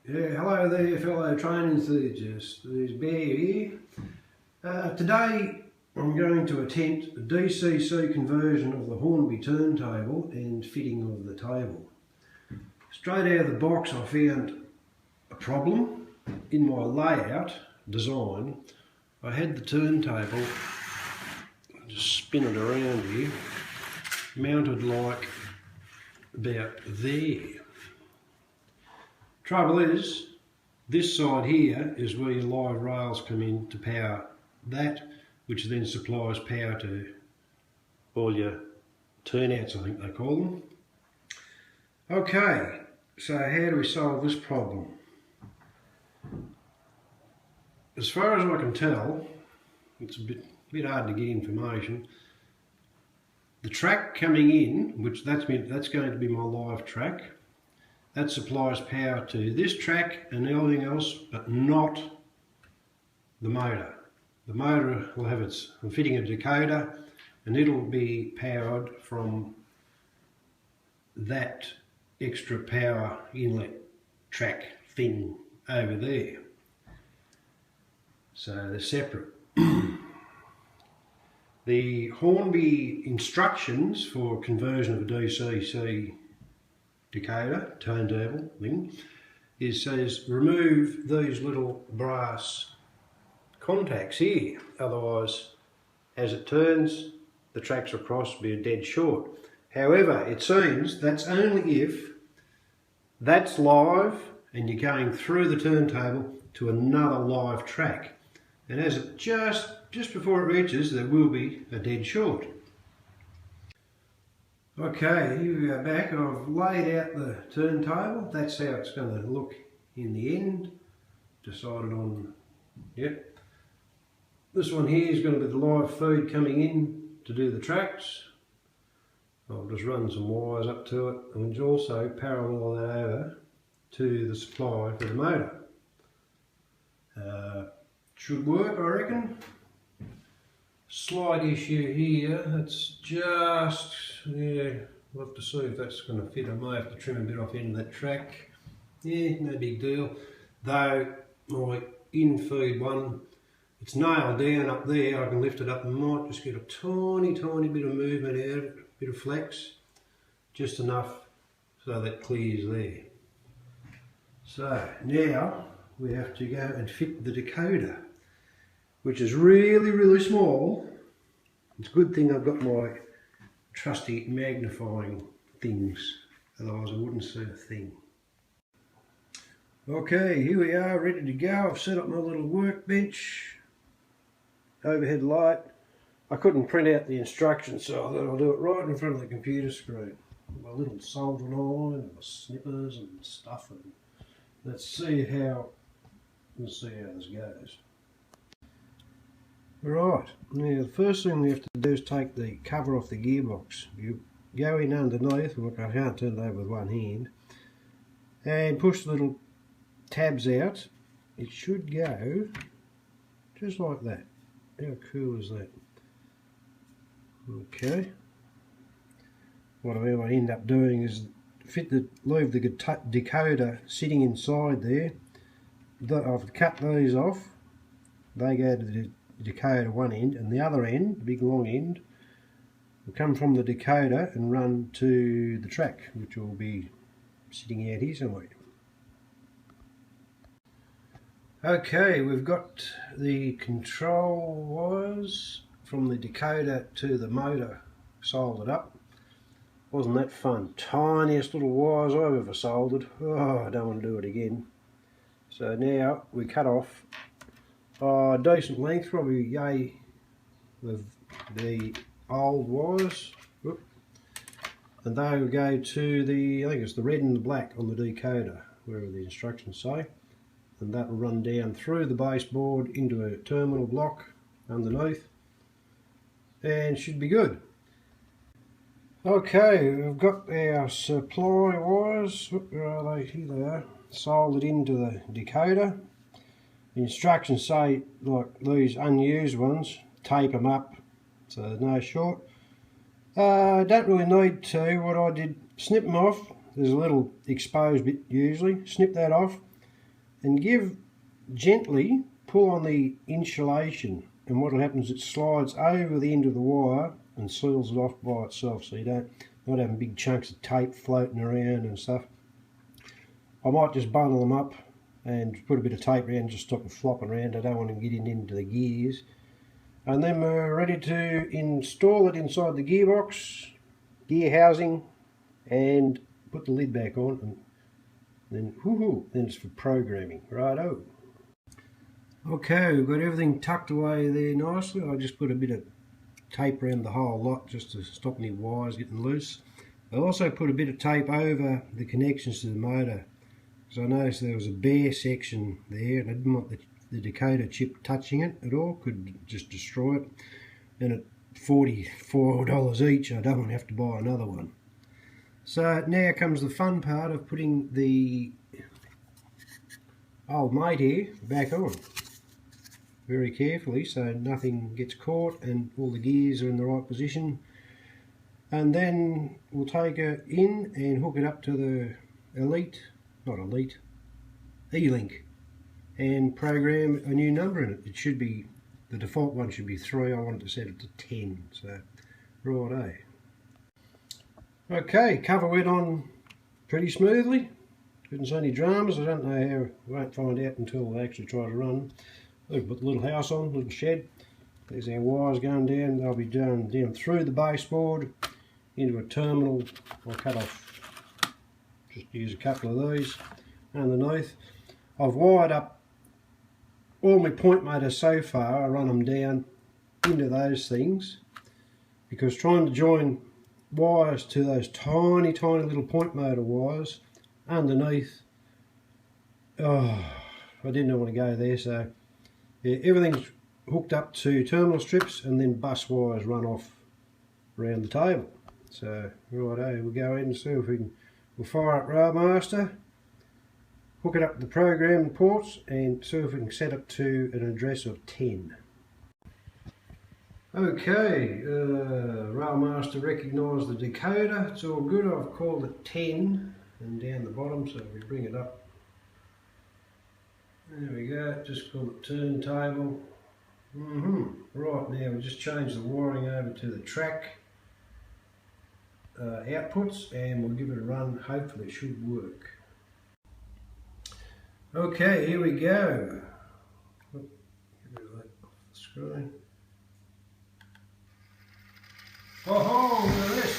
Yeah, hello there fellow train enthusiasts, there's Bear here. Today I'm going to attempt a DCC conversion of the Hornby turntable and fitting of the table. Straight out of the box I found a problem in my layout design. I had the turntable, just spin it around here, mounted like about there. Trouble is, this side here is where your live rails come in to power that, which then supplies power to all your turnouts, I think they call them. Okay, so how do we solve this problem? As far as I can tell, it's a bit hard to get information. The track coming in, which that's going to be my live track, that supplies power to this track and everything else, but not the motor. The motor will have I'm fitting a decoder, and it'll be powered from that extra power inlet track thing over there. So they're separate. The Hornby instructions for conversion of a DCC decoder, turntable thing, says remove these little brass contacts here, otherwise as it turns the tracks across will be a dead short. However, it seems that's only if that's live and you're going through the turntable to another live track, and as it just before it reaches, there will be a dead short. Okay, here we go back. I've laid out the turntable. That's how it's going to look in the end. Decided on, yep. This one here is going to be the live feed coming in to do the tracks. I'll just run some wires up to it and also parallel that over to the supply for the motor. Should work, I reckon. Slight issue here, it's just, yeah, we'll have to see if that's going to fit. I may have to trim a bit off end of that track. Yeah, no big deal. Though, my in-feed one, it's nailed down up there. I can lift it up and might just get a tiny bit of movement out of it, a bit of flex, just enough so that clears there. So, now we have to go and fit the decoder, which is really small. It's a good thing I've got my trusty magnifying things, otherwise I wouldn't see a thing. Okay, here we are, ready to go. I've set up my little workbench, overhead light. I couldn't print out the instructions, so I thought I'll do it right in front of the computer screen. My little soldering iron and my snippers and stuff, and let's see how this goes. Right, now the first thing we have to do is take the cover off the gearbox. You go in underneath, look, I can't turn it over with one hand, and push the little tabs out. It should go just like that. How cool is that? Okay. What I might end up doing is leave the decoder sitting inside there. I've cut these off. They go to the decoder one end, and the other end, the big long end, will come from the decoder and run to the track, which will be sitting out here somewhere. Okay, we've got the control wires from the decoder to the motor soldered up. Wasn't that fun? Tiniest little wires I've ever soldered. Oh, I don't want to do it again. So now we cut off a decent length, probably yay with the old wires, and they will go to the, I think it's the red and the black on the decoder, wherever the instructions say, and that will run down through the baseboard into a terminal block underneath, and should be good. Okay, we've got our supply wires, where are they? Here they are, soldered into the decoder. The instructions say, like these unused ones, tape them up so there's no short. Don't really need to. What I did, snip them off. There's a little exposed bit usually. Snip that off. and gently pull on the insulation, and what will happen is it slides over the end of the wire and seals it off by itself, so you not having big chunks of tape floating around and stuff. I might just bundle them up and put a bit of tape around, just stop them flopping around. I don't want them getting into the gears. And then we're ready to install it inside the gearbox, gear housing, and put the lid back on, and then it's for programming. Righto. Okay, we've got everything tucked away there nicely. I just put a bit of tape around the whole lot just to stop any wires getting loose. I also put a bit of tape over the connections to the motor, because I noticed there was a bare section there and I didn't want the decoder chip touching it at all, could just destroy it. And at $44 each, I don't want to have to buy another one. So now comes the fun part of putting the old mate here back on. Very carefully so nothing gets caught and all the gears are in the right position. And then we'll take it in and hook it up to the E-Link, and program a new number in it. It should be, the default one should be 3, I wanted to set it to 10, so righto. Okay, cover went on pretty smoothly, didn't see any dramas. I don't know how, won't find out until I actually try to run. Look, put the little house on, little shed. There's our wires going down. They'll be down through the baseboard into a terminal. I'll cut off, just use a couple of these underneath. I've wired up all my point motors so far. I run them down into those things, because trying to join wires to those tiny little point motor wires underneath, I didn't want to go there. So yeah, everything's hooked up to terminal strips and then bus wires run off around the table. So righto, we'll go in and see if we'll fire up Railmaster, hook it up to the program ports, and see if we can set it to an address of 10. Okay, Railmaster recognised the decoder, it's all good. I've called it 10 and down the bottom, so we bring it up. There we go, just call it turntable. Right, now we just change the wiring over to the track outputs, and we'll give it a run. Hopefully it should work. Okay, here we go. Get rid of that off the screen. Oh, look at this.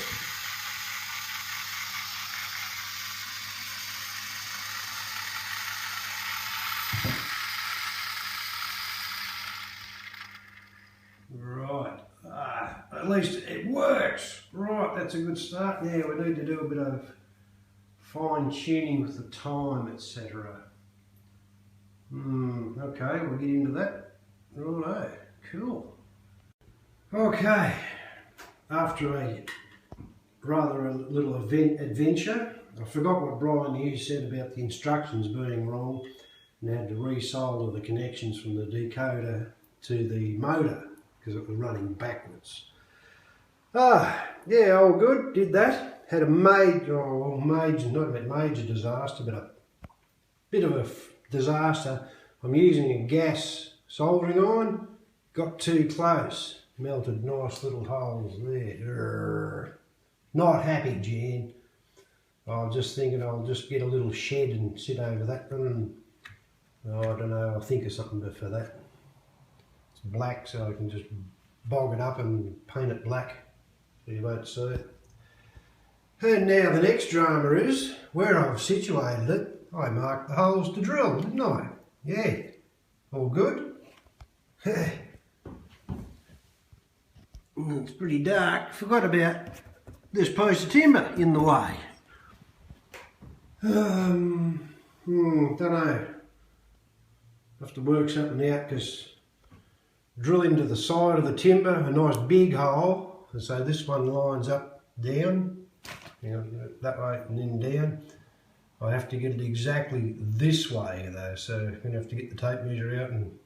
Right, at least it works. Right, that's a good start. Now we need to do a bit of fine tuning with the time, etc. Okay, we'll get into that. Righto, cool. Okay, after a little adventure, I forgot what Brian Hughes said about the instructions being wrong, and had to resolder the connections from the decoder to the motor because it was running backwards. Yeah, all good, did that. Had a major disaster, but a bit of a disaster. I'm using a gas soldering iron, got too close, melted nice little holes there. Not happy, Jan. I was just thinking I'll just get a little shed and sit over that one, and I don't know, I'll think of something for that. It's black, so I can just bog it up and paint it black so you won't see it. And now the next drama is where I've situated it. I marked the holes to drill, didn't I? Yeah, all good. It's pretty dark. Forgot about this post of timber in the way. Don't know. Have to work something out, because drill into the side of the timber, a nice big hole, and so this one lines up down, that way and then down. I have to get it exactly this way though, so I'm going to have to get the tape measure out and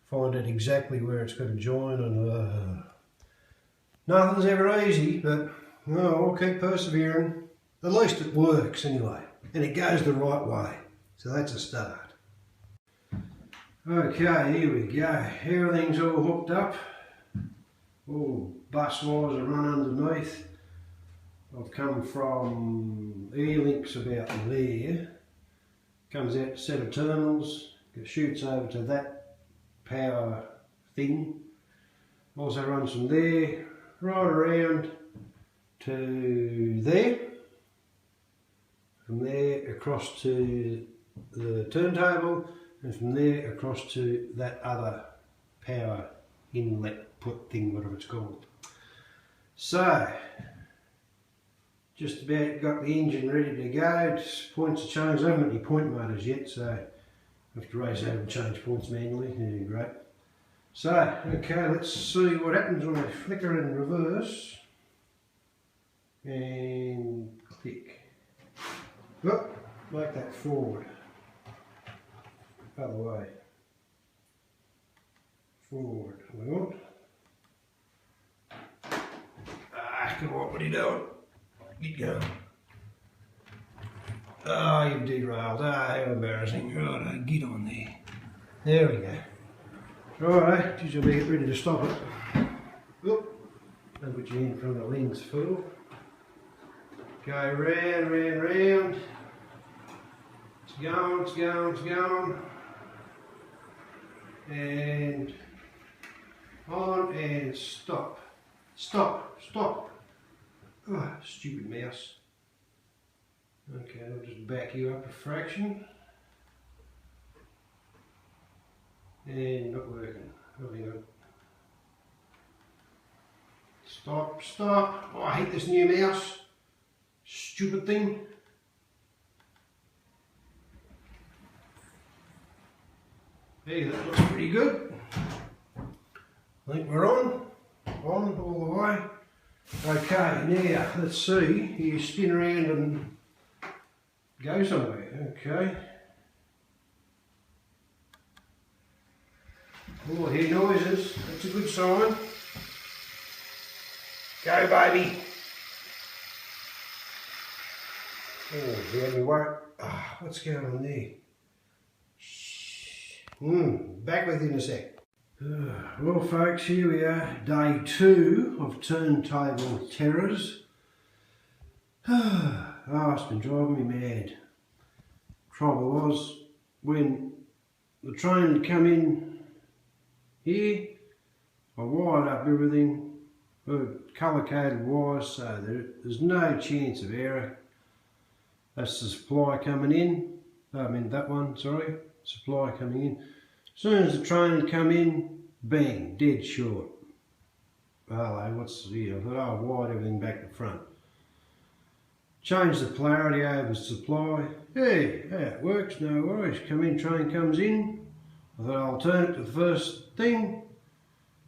find out exactly where it's going to join, and nothing's ever easy, but I'll keep persevering. At least it works anyway, and it goes the right way, so that's a start. Okay, here we go. Everything's all hooked up. All bus wires are run underneath. I've come from E-links about there. Comes out a set of terminals. It shoots over to that power thing. Also runs from there right around to there. From there across to the turntable, and from there across to that other power inlet put thing, whatever it's called. So, just about got the engine ready to go. Points are changed. I haven't got any point motors yet, so I have to race over and change points manually. Yeah, great. So, okay, let's see what happens when I flicker in reverse and click. Oh, like that forward. Other way. Forward. We want. Ah, come on, what are you doing? Get going. Oh, you've derailed. Ah, how embarrassing. Right, get on there. There we go. Alright, just you'll be ready to stop it. Oop. Don't put your hand in front of the lens, fool. Go round, round, round. It's going, it's going, it's going. And on and stop. Stop, stop. Oh, stupid mouse. Okay, I'll just back you up a fraction. And not working. Oh, hang on. Stop, stop. Oh, I hate this new mouse. Stupid thing. Hey, that looks pretty good. I think we're on all the way. Okay, now let's see. You spin around and go somewhere. Okay. Oh, I hear noises. That's a good sign. Go, baby. Oh, there we won't. Ah, what's going on there? Back within a sec. Well folks, here we are, day 2 of turntable terrors. Oh, it's been driving me mad. Trouble was, when the train had come in here, I wired up everything, colour-coded wires, so there's no chance of error. That's the supply coming in. I mean that one, sorry. Supply coming in. As soon as the train had come in, bang, dead short. Hello, what's here? I thought, oh, I wired everything back to front. Change the polarity over supply. Hey, yeah, it works, no worries. Come in, train comes in. I thought I'll turn it to the first thing.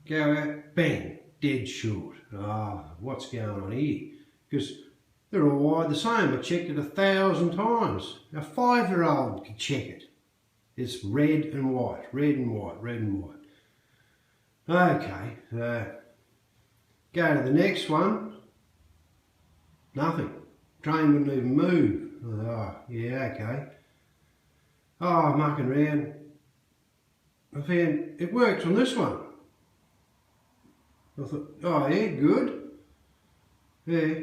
Go out, bang, dead short. Ah, what's going on here? Because they're all wired the same. I checked it 1,000 times. A 5-year-old can check it. It's red and white, red and white, red and white. Okay, go to the next one. Nothing. Train wouldn't even move. Oh, yeah, okay. Oh, mucking around. I found it works on this one. I thought, oh yeah, good. Yeah.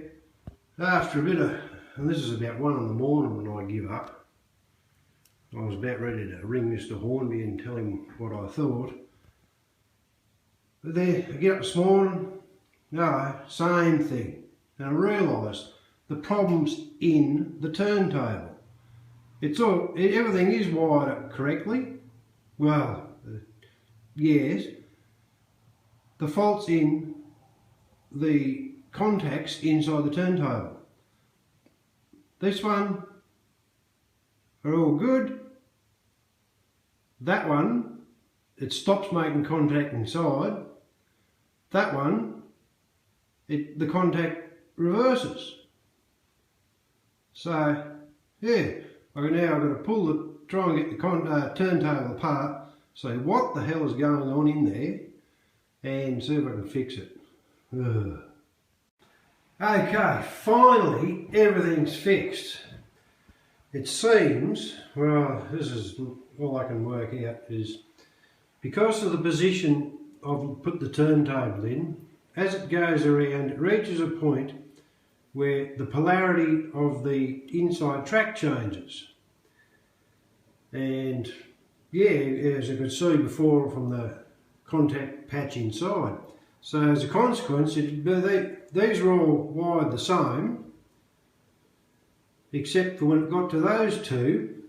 After a bit of, and this is about 1 in the morning when I give up. I was about ready to ring Mr. Hornby and tell him what I thought. But then I get up this morning, no, same thing. And I realised the problem's in the turntable. It's all, everything is wired up correctly. Well, yes. The fault's in the contacts inside the turntable. This one are all good. That one, it stops making contact inside. That one, the contact reverses. So, yeah, now I've got to try and get the turntable apart, see what the hell is going on in there, and see if I can fix it. Ugh. Okay, finally everything's fixed. It seems, well, this is all I can work out is because of the position I've put the turntable in, as it goes around it reaches a point where the polarity of the inside track changes. And yeah, as you could see before from the contact patch inside. So as a consequence, these are all wired the same, except for when it got to those two,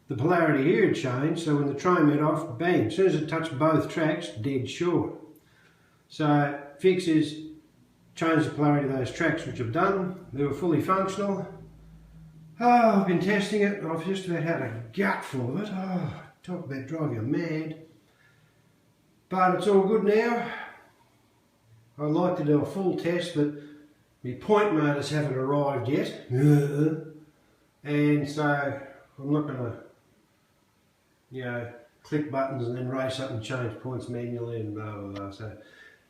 the polarity here had changed, so when the train went off, bang, as soon as it touched both tracks, dead short. So fix is change the polarity of those tracks, which I've done. They were fully functional. Oh, I've been testing it, and I've just about had a gutful of it. Oh, talk about driving you mad. But it's all good now. I'd like to do a full test, but my point motors haven't arrived yet. And so I'm not going to, you know, click buttons and then race up and change points manually and blah blah blah. So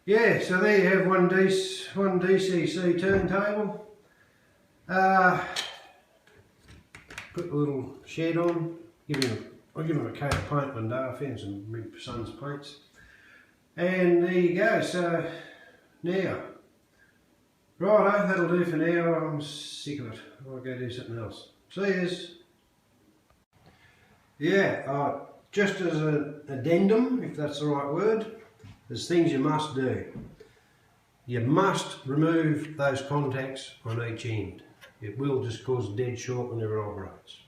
yeah, so there you have one DCC turntable. Put the little shed on. I'll give him a coat of paint one day. I found some of my son's paints. And there you go. So now, righto, that'll do for now. I'm sick of it. I'll go do something else. See yous. Yeah, just as an addendum, if that's the right word, there's things you must do. You must remove those contacts on each end. It will just cause a dead short whenever it operates.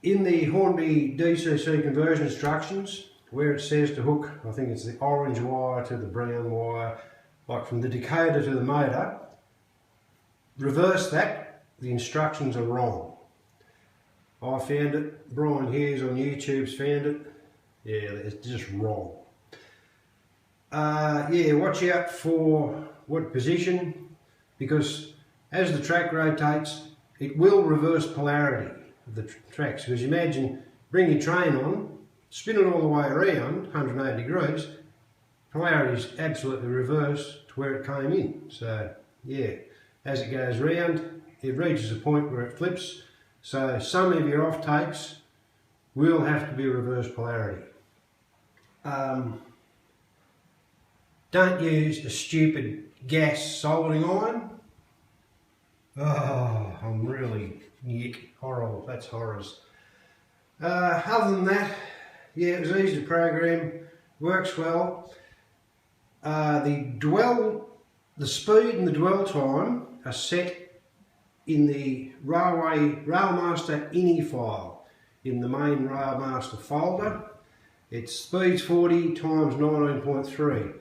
In the Hornby DCC conversion instructions, where it says to hook, I think it's the orange wire to the brown wire, like from the decoder to the motor, reverse that, the instructions are wrong. I found it, Brian Hughes on YouTube's found it, yeah, it's just wrong. Yeah, watch out for what position, because as the track rotates, it will reverse polarity of the tracks. Because imagine, bring your train on, spin it all the way around, 180 degrees, polarity is absolutely reversed to where it came in. So yeah, as it goes round, it reaches a point where it flips. So some of your off takes will have to be reverse polarity. Don't use a stupid gas soldering iron. Oh, I'm really horrible. That's horrors. Other than that, yeah, it was easy to program, works well. The speed and the dwell time are set in the Railmaster INI file, in the main Railmaster folder. Its speed's 40 times 19.3.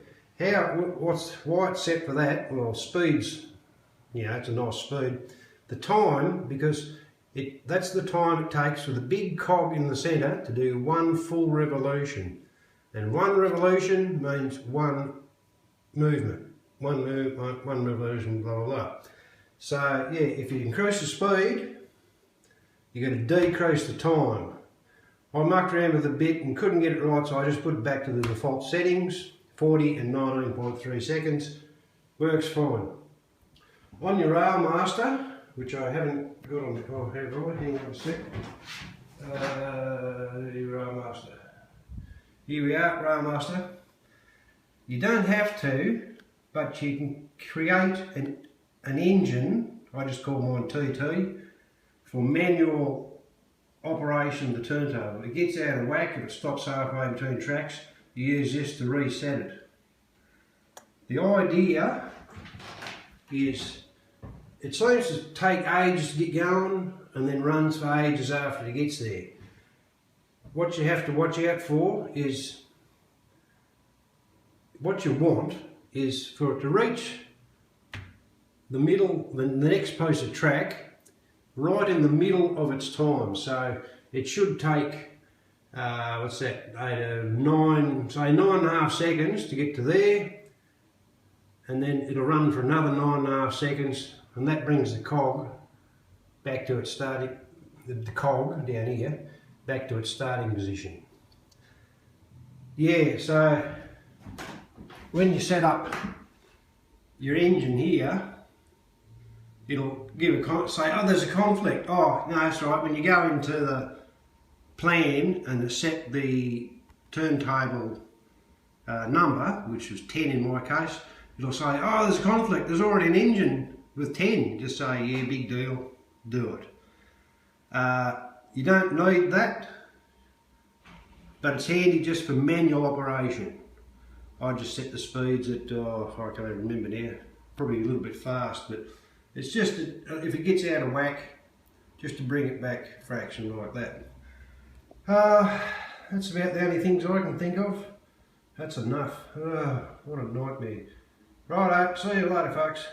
Why it's set for that? Well, speed's, you know, it's a nice speed. The time, because that's the time it takes for the big cog in the centre to do one full revolution. And one revolution means one movement. One revolution, blah, blah, blah. So, yeah, if you increase the speed, you're going to decrease the time. I mucked around with a bit and couldn't get it right, so I just put it back to the default settings, 40 and 19.3 seconds. Works fine. On your Railmaster, which I haven't got on the hang on a sec. Railmaster. Here we are, Railmaster. You don't have to, but you can create an engine, I just call mine TT, for manual operation of the turntable. It gets out of whack if it stops halfway between tracks. You use this to reset it. The idea is, it seems to take ages to get going and then runs for ages after it gets there. What you have to watch out for is, what you want is for it to reach the middle, the next piece of track, right in the middle of its time. So it should take, what's that, 9.5 seconds to get to there, and then it'll run for another 9.5 seconds, and that brings the cog back to its starting, the cog down here, back to its starting position. Yeah, so when you set up your engine here, it'll give a say, oh, there's a conflict. Oh, no, that's right. When you go into plan and set the turntable number, which was 10 in my case, it'll say, oh, there's a conflict, there's already an engine with 10. Just say, yeah, big deal, do it. You don't need that, but it's handy just for manual operation. I just set the speeds at, I can't even remember now, probably a little bit fast, but it's just, if it gets out of whack, just to bring it back a fraction like that. That's about the only things I can think of. That's enough. What a nightmare. Righto, see you later folks.